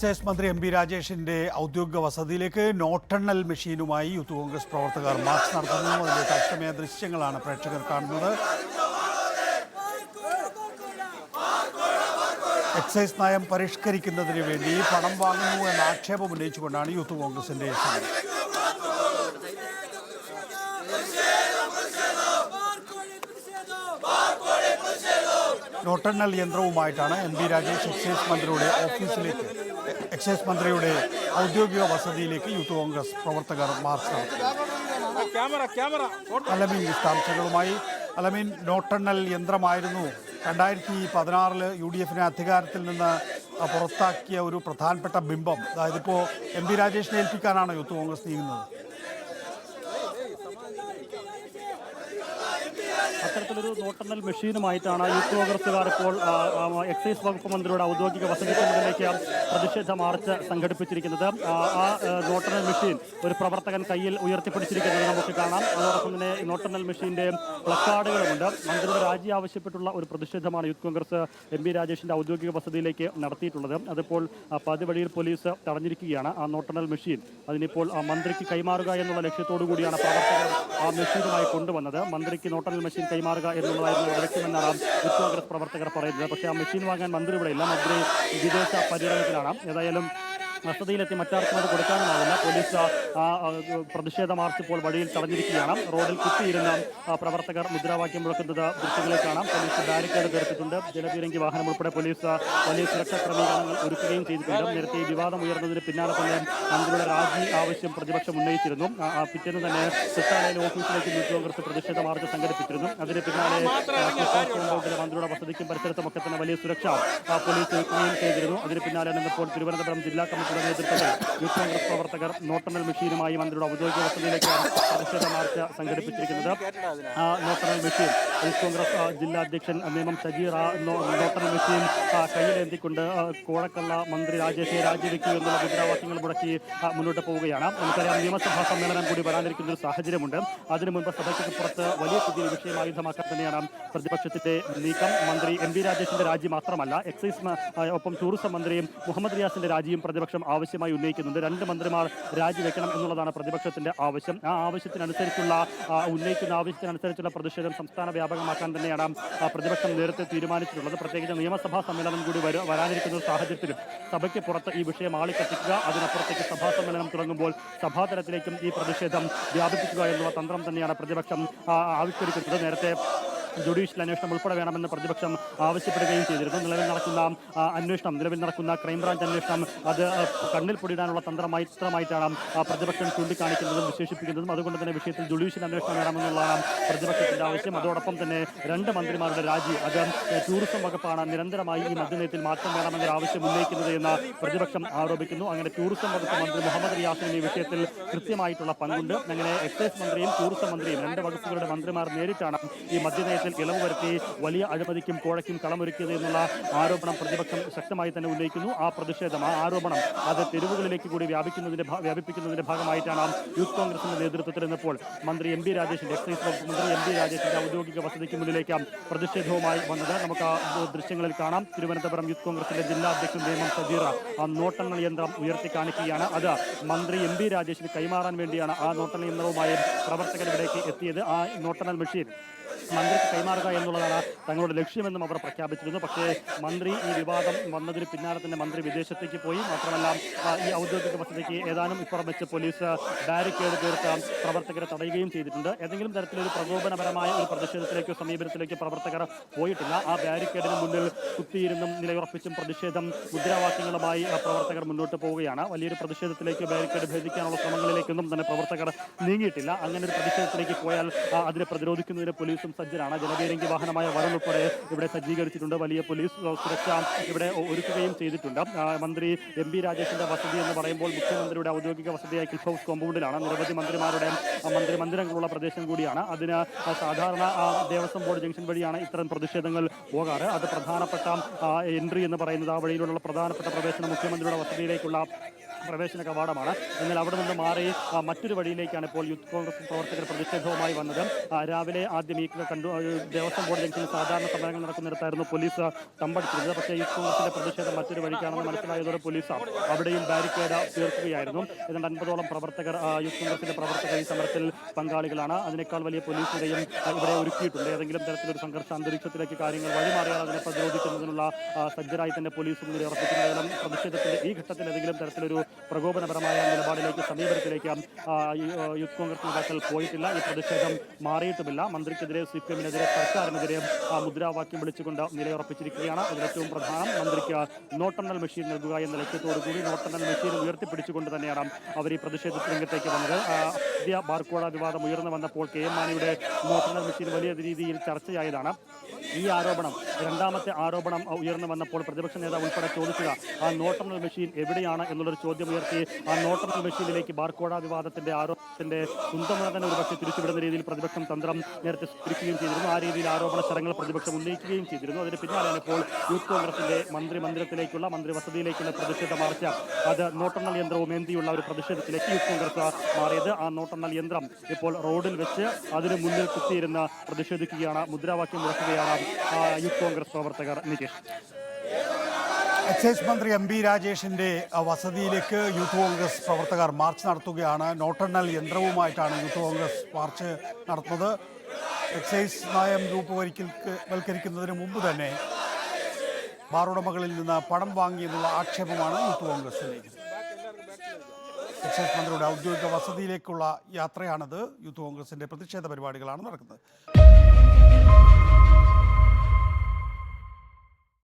Excise മന്ത്രി M P രാജേഷിന്റെ ഔദ്യോഗിക വസതിയിലേക്ക് നോട്ടെണ്ണൽ മെഷീനുമായി യൂത്ത് കോൺഗ്രസ് പ്രവർത്തകർ മാർച്ച് നടത്തുന്നു. അതിന്റെ തത്സമയ ദൃശ്യങ്ങളാണ് പ്രേക്ഷകർ കാണുന്നത്. എക്സൈസ് നയം പരിഷ്കരിക്കുന്നതിന് വേണ്ടി പണം വാങ്ങുന്നു എന്ന ആക്ഷേപം ഉന്നയിച്ചുകൊണ്ടാണ് യൂത്ത് കോൺഗ്രസിന്റെ ശ്രമം. നോട്ടെണ്ണൽ യന്ത്രവുമായിട്ടാണ് എം പി രാജേഷ് എക്സൈസ് മന്ത്രിയുടെ ഔദ്യോഗിക വസതിയിലേക്ക് യൂത്ത് കോൺഗ്രസ് പ്രവർത്തകർ മാർച്ച് നടത്തുന്നത്. അലമീൻ വിശദാംശങ്ങളുമായി. അലമീൻ, നോട്ടെണ്ണൽ യന്ത്രമായിരുന്നു 2016 UDF അധികാരത്തിൽ നിന്ന് പുറത്താക്കിയ ഒരു പ്രധാനപ്പെട്ട ബിംബം. അതായത് ഇപ്പോൾ എം പി രാജേഷിനെ ഏൽപ്പിക്കാനാണ് യൂത്ത് കോൺഗ്രസ് നീങ്ങുന്നത്. അത്തരത്തിലൊരു നോട്ടെണ്ണൽ മെഷീനുമായിട്ടാണ് യൂത്ത് കോൺഗ്രസുകാർ ഇപ്പോൾ എക്സൈസ് വകുപ്പ് മന്ത്രിയുടെ ഔദ്യോഗിക വസതിക്ക് മുന്നിലേക്ക് പ്രതിഷേധ മാർച്ച് സംഘടിപ്പിച്ചിരിക്കുന്നത്. ആ നോട്ടെണ്ണൽ മെഷീൻ ഒരു പ്രവർത്തകൻ കയ്യിൽ ഉയർത്തിപ്പിടിച്ചിരിക്കുന്നത് നമുക്ക് കാണാം. അതോടൊപ്പം തന്നെ നോട്ടെണ്ണൽ മെഷീന്റെ പ്ലക്കാർഡുകളുമുണ്ട്. മന്ത്രിയുടെ രാജി ആവശ്യപ്പെട്ടുള്ള ഒരു പ്രതിഷേധമാണ് യൂത്ത് കോൺഗ്രസ് എം പി രാജേഷിന്റെ ഔദ്യോഗിക വസതിയിലേക്ക് നടത്തിയിട്ടുള്ളത്. അതിപ്പോൾ പതിവഴിയിൽ പോലീസ് തടഞ്ഞിരിക്കുകയാണ്. ആ നോട്ടെണ്ണൽ മെഷീൻ അതിനിപ്പോൾ മന്ത്രിക്ക് കൈമാറുക എന്നുള്ള ലക്ഷ്യത്തോടു കൂടിയാണ് പ്രവർത്തകർ ആ മെഷീനുമായി കൊണ്ടുവന്നത്. മന്ത്രിക്ക് നോട്ടെണ്ണൽ മെഷീൻ കൈമാറുക എന്നുള്ളതായിരുന്നു ലക്ഷ്യമെന്നാണ് യൂത്ത് കോൺഗ്രസ് പ്രവർത്തകർ പറയുന്നത്. പക്ഷേ ആ മെഷീൻ വാങ്ങാൻ മന്ത്രി ഇവിടെയില്ല. മന്ത്രി വിദേശ പര്യടനത്തിലാണ്. ഏതായാലും വസതിയിലെത്തി മറ്റാർക്കും അത് കൊടുക്കാനുമാവില്ല. പോലീസ് പ്രതിഷേധ മാർച്ച് ഇപ്പോൾ വഴിയിൽ തടഞ്ഞിരിക്കുകയാണ്. റോഡിൽ കുത്തിയിരുന്ന പ്രവർത്തകർ മുദ്രാവാക്യം മുഴക്കുന്നത് ദൃശ്യങ്ങളിൽ കാണാം. Police barricade തീർത്തിട്ടുണ്ട്. ജലപീരങ്കി വാഹനം ഉൾപ്പെടെ പോലീസ് വലിയ സുരക്ഷാ ക്രമീകരണങ്ങൾ ഒരുക്കുകയും ചെയ്തിട്ടുണ്ട്. നേരത്തെ ഈ വിവാദം ഉയർന്നതിന് പിന്നാലെ തന്നെ മന്ത്രിയുടെ രാജി ആവശ്യം പ്രതിപക്ഷം ഉന്നയിച്ചിരുന്നു. പിറ്റേന്ന് തന്നെ ചിത്താലയിലെ ഓഫീസിലേക്ക് യൂത്ത് കോൺഗ്രസ് പ്രതിഷേധ മാർച്ച് സംഘടിപ്പിച്ചിരുന്നു. അതിന് പിന്നാലെ മന്ത്രിയുടെ വസതിക്കും പരിസരത്തുമൊക്കെ തന്നെ വലിയ സുരക്ഷ പോലീസ് ഒരുക്കുകയും ചെയ്തിരുന്നു. അതിന് പിന്നാലെ ഇപ്പോൾ തിരുവനന്തപുരം ജില്ലാ കമ്മിറ്റിയുടെ നേതൃത്വത്തിൽ യൂത്ത് കോൺഗ്രസ് പ്രവർത്തകർ നോട്ടെണ്ണൽ മെഷീനുമായി മന്ത്രിയുടെ ഔദ്യോഗിക വസതിയിലേക്കാണ് പ്രതിഷേധ മാർച്ച് സംഘടിപ്പിച്ചിരിക്കുന്നത്. നോട്ടെണ്ണൽ മെഷീൻ യൂത്ത് കോൺഗ്രസ് ജില്ലാ അധ്യക്ഷൻ നേമം സജീർ നോട്ടെണ്ണൽ മെഷീൻ കയ്യിലേന്തിക്കൊണ്ട് കോഴക്കള്ള മന്ത്രി രാജേഷെ രാജിവെക്കൂ എന്നുള്ള മുദ്രാവാക്യങ്ങൾ മുടക്കി മുന്നോട്ട് പോവുകയാണ്. നമുക്കറിയാം, നിയമസഭാ സമ്മേളനം കൂടി വരാനിരിക്കുന്ന ഒരു സാഹചര്യമുണ്ട്. അതിനു മുൻപ് സഭയ്ക്ക് പുറത്ത് വലിയ പുതിയ വിഷയം ആയുധമാക്കാൻ തന്നെയാണ് പ്രതിപക്ഷത്തിന്റെ നീക്കം. മന്ത്രി എം പി രാജേഷിന്റെ രാജി മാത്രമല്ല, എക്സൈസ് ഒപ്പം ടൂറിസം മന്ത്രിയും മുഹമ്മദ് റിയാസിന്റെ രാജിയും പ്രതിപക്ഷം ആവശ്യമായി ഉന്നയിക്കുന്നുണ്ട്. 2 മന്ത്രിമാർ രാജിവെക്കണം എന്നുള്ളതാണ് പ്രതിപക്ഷത്തിന്റെ ആവശ്യം. ആ ഉന്നയിക്കുന്ന ആവശ്യത്തിനനുസരിച്ചുള്ള പ്രതിഷേധം സംസ്ഥാന വ്യാപകമാക്കാൻ തന്നെയാണ് പ്രതിപക്ഷം നേരത്തെ തീരുമാനിച്ചിട്ടുള്ളത്. പ്രത്യേകിച്ച് നിയമസഭാ സമ്മേളനം കൂടി വരാനിരിക്കുന്ന ഒരു സാഹചര്യത്തിലും സഭയ്ക്ക് പുറത്ത് ഈ വിഷയം ആളിക്കത്തിക്കുക, അതിനപ്പുറത്തേക്ക് സഭാ സമ്മേളനം തുടങ്ങുമ്പോൾ സഭാതലത്തിലേക്കും ഈ പ്രതിഷേധം വ്യാപിപ്പിക്കുക എന്നുള്ള തന്ത്രം തന്നെയാണ് പ്രതിപക്ഷം ആവിഷ്കരിക്കുന്നത്. നേരത്തെ ജുഡീഷ്യൽ അന്വേഷണം ഉൾപ്പെടെ വേണമെന്ന് പ്രതിപക്ഷം ആവശ്യപ്പെടുകയും ചെയ്തിരുന്നു. നിലവിൽ നടക്കുന്ന ക്രൈംബ്രാഞ്ച് അന്വേഷണം അത് കണ്ണിൽ പൊടിയിടാനുള്ള തന്ത്രമായിട്ടാണ് പ്രതിപക്ഷം ചൂണ്ടിക്കാണിക്കുന്നതും വിശേഷിപ്പിക്കുന്നതും. അതുകൊണ്ട് തന്നെ വിഷയത്തിൽ ജുഡീഷ്യൽ അന്വേഷണം വേണമെന്നുള്ളതാണ് പ്രതിപക്ഷത്തിന്റെ ആവശ്യം. അതോടൊപ്പം തന്നെ 2 മന്ത്രിമാരുടെ രാജി, അത് ടൂറിസം വകുപ്പാണ് നിരന്തരമായി ഈ മദ്യനയത്തിൽ മാറ്റം വേണമെന്നൊരു ആവശ്യം ഉന്നയിക്കുന്നത് എന്ന് പ്രതിപക്ഷം ആരോപിക്കുന്നു. അങ്ങനെ ടൂറിസം വകുപ്പ് മന്ത്രി മുഹമ്മദ് റിയാസിന് ഈ വിഷയത്തിൽ കൃത്യമായിട്ടുള്ള പങ്കുണ്ട്. അങ്ങനെ എക്സൈസ് മന്ത്രിയും ടൂറിസം മന്ത്രിയും 2 വകുപ്പുകളുടെ മന്ത്രിമാർ നേരിട്ടാണ് ഈ മദ്യനയത്തിൽ ഇളവ് വരുത്തി വലിയ അഴിമതിക്കും കോഴയ്ക്കും കളമൊരുക്കിയത് എന്നുള്ള ആരോപണം പ്രതിപക്ഷം ശക്തമായി തന്നെ ഉന്നയിക്കുന്നു. ആ പ്രതിഷേധം, ആ ആരോപണം അത് തെരുവുകളിലേക്ക് കൂടി വ്യാപിപ്പിക്കുന്നതിന്റെ ഭാഗമായിട്ടാണ് യൂത്ത് കോൺഗ്രസിന്റെ നേതൃത്വത്തിൽ ഇന്നിപ്പോൾ മന്ത്രി എം പി രാജേഷിന്റെ എക്സൈസ് വകുപ്പ് മന്ത്രി എം പി രാജേഷിന്റെ ഔദ്യോഗിക വസതിക്ക് മുന്നിലേക്ക് പ്രതിഷേധവുമായി വന്നത്. നമുക്ക് ആ ദൃശ്യങ്ങളിൽ കാണാം. തിരുവനന്തപുരം യൂത്ത് കോൺഗ്രസിന്റെ ജില്ലാ അധ്യക്ഷൻ നേമം സജീർ ആ നോട്ടെണ്ണൽ യന്ത്രം ഉയർത്തി കാണിക്കുകയാണ്. അത് മന്ത്രി എം പി രാജേഷിന് കൈമാറാൻ വേണ്ടിയാണ് ആ നോട്ടെണ്ണൽ യന്ത്രവുമായി പ്രവർത്തകരിവിടേക്ക് എത്തിയത്. ആ നോട്ടെണ്ണൽ മെഷീൻ മന്ത്രിക്ക് കൈമാറുക എന്നുള്ളതാണ് തങ്ങളുടെ ലക്ഷ്യമെന്നും അവർ പ്രഖ്യാപിച്ചിരുന്നു. പക്ഷേ മന്ത്രി ഈ വിവാദം വന്നതിന് പിന്നാലെ തന്നെ മന്ത്രി വിദേശത്തേക്ക് പോയി. മാത്രമല്ല, ഈ ഔദ്യോഗിക വസതിക്ക് ഏതാനും ഇപ്പുറം വെച്ച് പോലീസ് ബാരിക്കേഡ് തീർത്ത് പ്രവർത്തകരെ തടയുകയും ചെയ്തിട്ടുണ്ട്. ഏതെങ്കിലും തരത്തിലൊരു പ്രകോപനപരമായ ഒരു പ്രതിഷേധത്തിലേക്കോ സമീപനത്തിലേക്കോ പ്രവർത്തകർ പോയിട്ടില്ല. ആ ബാരിക്കേഡിന് മുന്നിൽ കുത്തിയിരുന്നും നിലയുറപ്പിച്ചും പ്രതിഷേധം മുദ്രാവാക്യങ്ങളുമായി പ്രവർത്തകർ മുന്നോട്ട് പോവുകയാണ്. വലിയൊരു പ്രതിഷേധത്തിലേക്കോ ബാരിക്കേഡ് ഭേദിക്കാനുള്ള ശ്രമങ്ങളിലേക്കൊന്നും തന്നെ പ്രവർത്തകർ നീങ്ങിയിട്ടില്ല. അങ്ങനെ ഒരു പ്രതിഷേധത്തിലേക്ക് പോയാൽ അതിനെ പ്രതിരോധിക്കുന്നതിന് പോലീസും സജ്ജരാണ്. ജലപീരങ്കി വാഹനമായ വരൻ ഉൾപ്പെടെ ഇവിടെ സജ്ജീകരിച്ചിട്ടുണ്ട്. വലിയ പോലീസ് സുരക്ഷ ഇവിടെ ഒരുക്കുകയും ചെയ്തിട്ടുണ്ട്. മന്ത്രി എം പി രാജേഷിന്റെ വസതി എന്ന് പറയുമ്പോൾ മുഖ്യമന്ത്രിയുടെ ഔദ്യോഗിക വസതിയായ ക്ലിഫ് ഹൗസ് കോമ്പൗണ്ടിലാണ്. നിരവധി മന്ത്രിമാരുടെ മന്ദിരങ്ങളുള്ള പ്രദേശം കൂടിയാണ്. അതിന് സാധാരണ ദേവസ്വം ബോർഡ് ജംഗ്ഷൻ വഴിയാണ് ഇത്തരം പ്രതിഷേധങ്ങൾ പോകാറ്. അത് പ്രധാനപ്പെട്ട എൻട്രി എന്ന് പറയുന്നത് ആ വഴിയിലുള്ള പ്രധാനപ്പെട്ട പ്രവേശനം മുഖ്യമന്ത്രിയുടെ വസതിയിലേക്കുള്ള പ്രവേശന കവാടമാണ്. എന്നാൽ അവിടെ നിന്ന് മാറി മറ്റൊരു വഴിയിലേക്കാണ് ഇപ്പോൾ യൂത്ത് കോൺഗ്രസ് പ്രവർത്തകർ പ്രതിഷേധവുമായി വന്നത്. രാവിലെ ആദ്യം ഈ കണ്ടു ദേവസ്വം ബോർഡ് ജംഗ്ഷനിൽ സാധാരണ സമരങ്ങൾ നടക്കുന്നിടത്തായിരുന്നു പോലീസ് തമ്പടിച്ചിരുന്നത്. പക്ഷേ യൂത്ത് കോൺഗ്രസിന്റെ പ്രതിഷേധം മറ്റൊരു വഴിക്കാണെന്ന് മനസ്സിലായതോടെ പോലീസ് അവിടെയും ബാരിക്കേഡ് തീർക്കുകയായിരുന്നു. ഏതാണ്ട് 50ഓളം പ്രവർത്തകർ യൂത്ത് കോൺഗ്രസിന്റെ പ്രവർത്തകർ ഈ സമരത്തിൽ പങ്കാളികളാണ്. അതിനേക്കാൾ വലിയ പോലീസ് നിരയും ഇവിടെ ഒരുക്കിയിട്ടുണ്ട്. ഏതെങ്കിലും തരത്തിലൊരു സംഘർഷ അന്തരീക്ഷത്തിലേക്ക് കാര്യങ്ങൾ വഴിമാറിയാൽ അതിനെ പ്രതിരോധിക്കുന്നതിനുള്ള സജ്ജരായി തന്നെ പോലീസും നിലയുറപ്പിക്കുന്നതിനും പ്രതിഷേധത്തിന്റെ ഈ ഘട്ടത്തിൽ ഏതെങ്കിലും തരത്തിലൊരു പ്രകോപനപരമായ നിലപാടിലേക്ക് സമീപനത്തിലേക്ക് യൂത്ത് കോൺഗ്രസ് നേതാക്കൾ പോയിട്ടില്ല. ഈ പ്രതിഷേധം മാറിയിട്ടുമില്ല. മന്ത്രിക്കെതിരെ CPM-നെതിരെ സർക്കാരിനെതിരെ മുദ്രാവാക്യം വിളിച്ചുകൊണ്ട് നിലയുറപ്പിച്ചിരിക്കുകയാണ്. അതിലേറ്റവും പ്രധാനം മന്ത്രിക്ക് നോട്ടെണ്ണൽ മെഷീൻ നൽകുക എന്ന ലക്ഷ്യത്തോടുകൂടി നോട്ടെണ്ണൽ മെഷീൻ ഉയർത്തിപ്പിടിച്ചുകൊണ്ട് തന്നെയാണ് അവർ ഈ പ്രതിഷേധ രംഗത്തേക്ക് വന്നത്. പുതിയ ബാർക്കോഴ വിവാദം ഉയർന്നു വന്നപ്പോൾ KM മാണിയുടെ നോട്ടെണ്ണൽ മെഷീൻ വലിയ രീതിയിൽ ചർച്ചയായതാണ്. ഈ ആരോപണം രണ്ടാമത്തെ ആരോപണം ഉയർന്നു വന്നപ്പോൾ പ്രതിപക്ഷ നേതാവ് ഉൾപ്പെടെ ചോദിക്കുക ആ നോട്ടെണ്ണൽ മെഷീൻ എവിടെയാണ് എന്നുള്ളൊരു ചോദ്യം ഉയർത്തി. ആ നോട്ടെണ്ണൽ മെഷീനിലേക്ക് ബാർക്കോഴ വിവാദത്തിന്റെ ആരോപണത്തിന്റെ കുന്തമുന തന്നെ ഒരുപക്ഷെ തിരിച്ചുവിടുന്ന രീതിയിൽ പ്രതിപക്ഷം തന്ത്രം നേരത്തെ സ്വീകരിക്കുകയും ചെയ്തിരുന്നു. ആ രീതിയിൽ ആരോപണ സ്വരങ്ങൾ പ്രതിപക്ഷം ഉന്നയിക്കുകയും ചെയ്തിരുന്നു. അതിന് പിന്നാലെയാണ് ഇപ്പോൾ യൂത്ത് കോൺഗ്രസിന്റെ മന്ത്രിമന്ദിരത്തിലേക്കുള്ള മന്ത്രി വസതിയിലേക്കുള്ള പ്രതിഷേധ മാർച്ച്. അത് നോട്ടെണ്ണൽ യന്ത്രവും ഏന്തിയുള്ള ഒരു പ്രതിഷേധത്തിലേക്ക് യൂത്ത് കോൺഗ്രസ് മാറിയത്. ആ നോട്ടെണ്ണൽ യന്ത്രം ഇപ്പോൾ റോഡിൽ വെച്ച് അതിന് മുന്നിൽ കുത്തിയിരുന്ന് പ്രതിഷേധിക്കുകയാണ്, മുദ്രാവാക്യം മുഴക്കുകയാണ് യൂത്ത് കോൺഗ്രസ് പ്രവർത്തകർ. നികേഷ്, എക്സൈസ് മന്ത്രി MP രാജേഷിന്റെ വസതിയിലേക്ക് യൂത്ത് കോൺഗ്രസ് പ്രവർത്തകർ മാർച്ച് നടത്തുകയാണ്. നോട്ടെണ്ണൽ യന്ത്രവുമായിട്ടാണ് യൂത്ത് കോൺഗ്രസ് മാർച്ച് നടത്തുന്നത്. എക്സൈസ് നയം രൂപവൽക്കരിക്കുന്നതിന് മുമ്പ് തന്നെ ബാർ ഉടമകളിൽ നിന്ന് പണം വാങ്ങിയെന്നുള്ള ആക്ഷേപമാണ് യൂത്ത് കോൺഗ്രസ് ഉന്നയിക്കുന്നത്. എക്സൈസ് മന്ത്രിയുടെ ഔദ്യോഗിക വസതിയിലേക്കുള്ള യാത്രയാണിത്. യൂത്ത് കോൺഗ്രസിന്റെ പ്രതിഷേധ പരിപാടികളാണ് നടക്കുന്നത്.